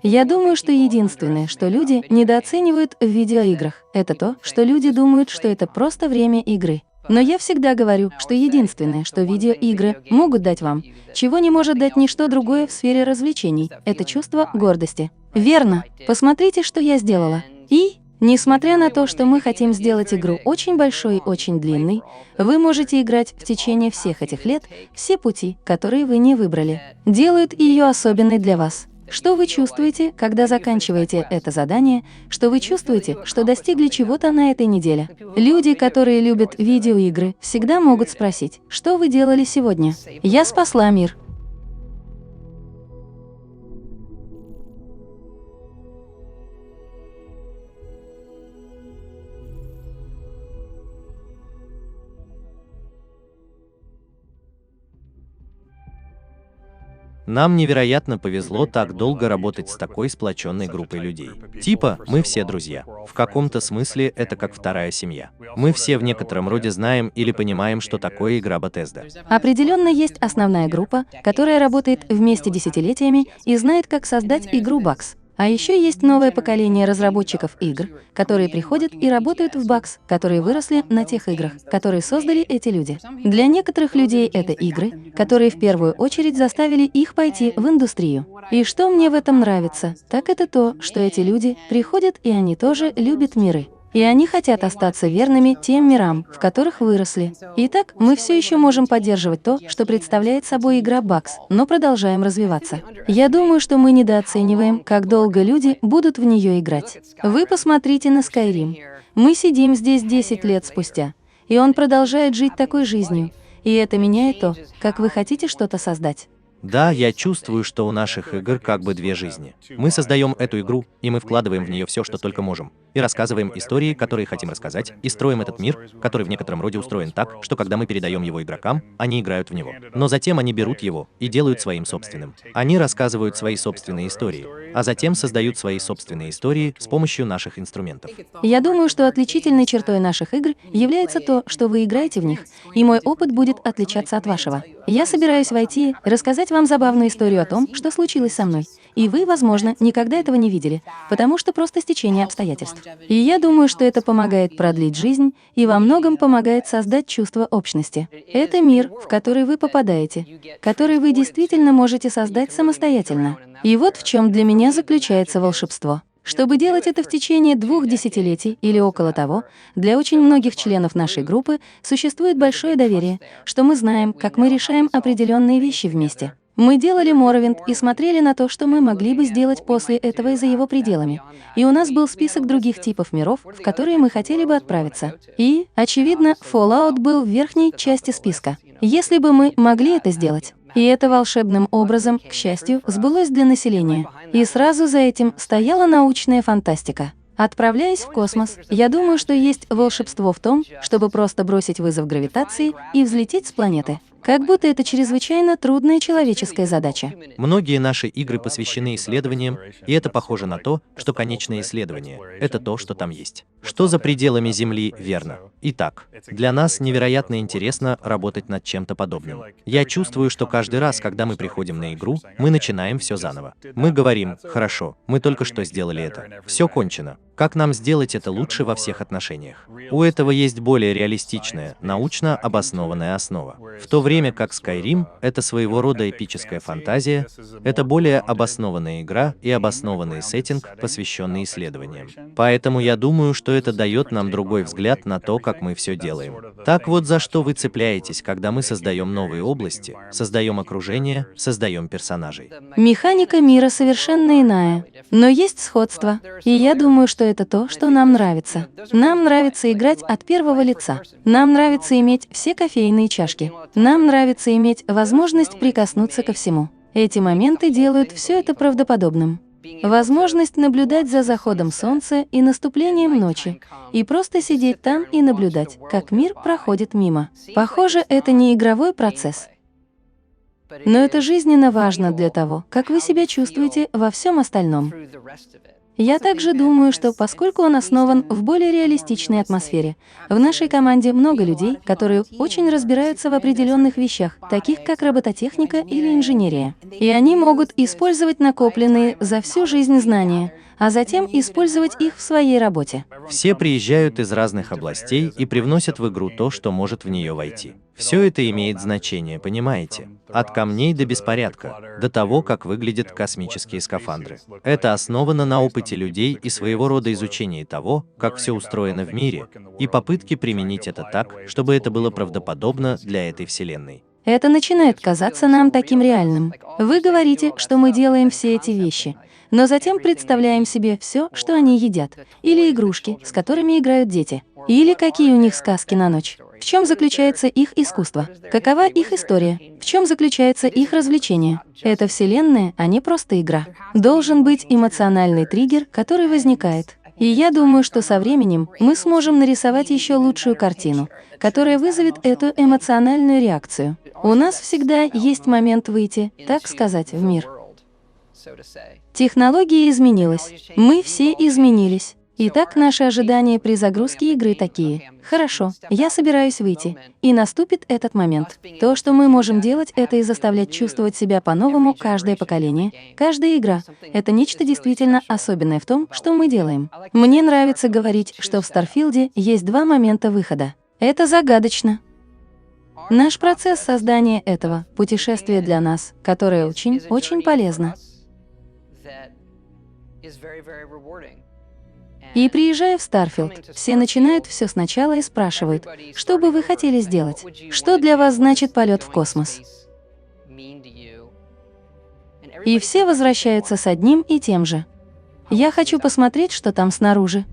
Я думаю, что единственное, что люди недооценивают в видеоиграх, это то, что люди думают, что это просто время игры. Но я всегда говорю, что единственное, что видеоигры могут дать вам, чего не может дать ничто другое в сфере развлечений, это чувство гордости. Верно. Посмотрите, что я сделала. И, несмотря на то, что мы хотим сделать игру очень большой и очень длинной, вы можете играть в течение всех этих лет, все пути, которые вы не выбрали, делают ее особенной для вас. Что вы чувствуете, когда заканчиваете это задание? Что вы чувствуете, что достигли чего-то на этой неделе? Люди, которые любят видеоигры, всегда могут спросить, что вы делали сегодня? Я спасла мир. Нам невероятно повезло так долго работать с такой сплоченной группой людей. Типа, мы все друзья. В каком-то смысле это как вторая семья. Мы все в некотором роде знаем или понимаем, что такое игра Bethesda. Определенно есть основная группа, которая работает вместе десятилетиями и знает, как создать игру Bugs. А еще есть новое поколение разработчиков игр, которые приходят и работают в Bugs, которые выросли на тех играх, которые создали эти люди. Для некоторых людей это игры, которые в первую очередь заставили их пойти в индустрию. И что мне в этом нравится, так это то, что эти люди приходят и они тоже любят миры. И они хотят остаться верными тем мирам, в которых выросли. Итак, мы все еще можем поддерживать то, что представляет собой игра Bugs, но продолжаем развиваться. Я думаю, что мы недооцениваем, как долго люди будут в нее играть. Вы посмотрите на Skyrim. Мы сидим здесь 10 лет спустя, и он продолжает жить такой жизнью. И это меняет то, как вы хотите что-то создать. Да, я чувствую, что у наших игр как бы две жизни. Мы создаем эту игру, и мы вкладываем в нее все, что только можем. И рассказываем истории, которые хотим рассказать, и строим этот мир, который в некотором роде устроен так, что когда мы передаем его игрокам, они играют в него. Но затем они берут его и делают своим собственным. Они рассказывают свои собственные истории, а затем создают свои собственные истории с помощью наших инструментов. Я думаю, что отличительной чертой наших игр является то, что вы играете в них, и мой опыт будет отличаться от вашего. Я собираюсь войти и рассказать вам забавную историю о том, что случилось со мной. И вы, возможно, никогда этого не видели, потому что просто стечение обстоятельств. И я думаю, что это помогает продлить жизнь и во многом помогает создать чувство общности. Это мир, в который вы попадаете, который вы действительно можете создать самостоятельно. И вот в чем для меня заключается волшебство. Чтобы делать это в течение 2 десятилетий или около того, для очень многих членов нашей группы существует большое доверие, что мы знаем, как мы решаем определенные вещи вместе. Мы делали Morrowind и смотрели на то, что мы могли бы сделать после этого и за его пределами. И у нас был список других типов миров, в которые мы хотели бы отправиться. И, очевидно, Fallout был в верхней части списка. Если бы мы могли это сделать. И это волшебным образом, к счастью, сбылось для населения. И сразу за этим стояла научная фантастика. Отправляясь в космос, я думаю, что есть волшебство в том, чтобы просто бросить вызов гравитации и взлететь с планеты. Как будто это чрезвычайно трудная человеческая задача. Многие наши игры посвящены исследованиям, и это похоже на то, что конечное исследование — это то, что там есть. Что за пределами Земли, верно. Итак, для нас невероятно интересно работать над чем-то подобным. Я чувствую, что каждый раз, когда мы приходим на игру, мы начинаем все заново. Мы говорим: хорошо, мы только что сделали это. Все кончено. Как нам сделать это лучше во всех отношениях? У этого есть более реалистичная, научно обоснованная основа. В то время как Skyrim — это своего рода эпическая фантазия, это более обоснованная игра и обоснованный сеттинг, посвященный исследованиям. Поэтому я думаю, что это дает нам другой взгляд на то, как мы все делаем. Так вот, за что вы цепляетесь, когда мы создаем новые области, создаем окружение, создаем персонажей? Механика мира совершенно иная, но есть сходство, и я думаю, что это то, что нам нравится. Нам нравится играть от первого лица. Нам нравится иметь все кофейные чашки. Нам нравится иметь возможность прикоснуться ко всему. Эти моменты делают все это правдоподобным. Возможность наблюдать за заходом солнца и наступлением ночи, и просто сидеть там и наблюдать, как мир проходит мимо. Похоже, это не игровой процесс. Но это жизненно важно для того, как вы себя чувствуете во всем остальном. Я также думаю, что поскольку он основан в более реалистичной атмосфере, в нашей команде много людей, которые очень разбираются в определенных вещах, таких как робототехника или инженерия. И они могут использовать накопленные за всю жизнь знания, а затем использовать их в своей работе. Все приезжают из разных областей и привносят в игру то, что может в нее войти. Все это имеет значение, понимаете? От камней до беспорядка, до того, как выглядят космические скафандры. Это основано на опыте людей и своего рода изучении того, как все устроено в мире, и попытке применить это так, чтобы это было правдоподобно для этой Вселенной. Это начинает казаться нам таким реальным. Вы говорите, что мы делаем все эти вещи, но затем представляем себе все, что они едят, или игрушки, с которыми играют дети, или какие у них сказки на ночь. В чем заключается их искусство? Какова их история? В чем заключается их развлечение? Это Вселенная, а не просто игра. Должен быть эмоциональный триггер, который возникает. И я думаю, что со временем мы сможем нарисовать еще лучшую картину, которая вызовет эту эмоциональную реакцию. У нас всегда есть момент выйти, так сказать, в мир. Технология изменилась. Мы все изменились. Итак, наши ожидания при загрузке игры такие. Хорошо, я собираюсь выйти. И наступит этот момент. То, что мы можем делать, это и заставлять чувствовать себя по-новому каждое поколение, каждая игра. Это нечто действительно особенное в том, что мы делаем. Мне нравится говорить, что в Старфилде есть два момента выхода. Это загадочно. Наш процесс создания этого — путешествие для нас, которое очень полезно. И приезжая в Старфилд, все начинают все сначала и спрашивают, что бы вы хотели сделать? Что для вас значит полет в космос? И все возвращаются с одним и тем же. Я хочу посмотреть, что там снаружи.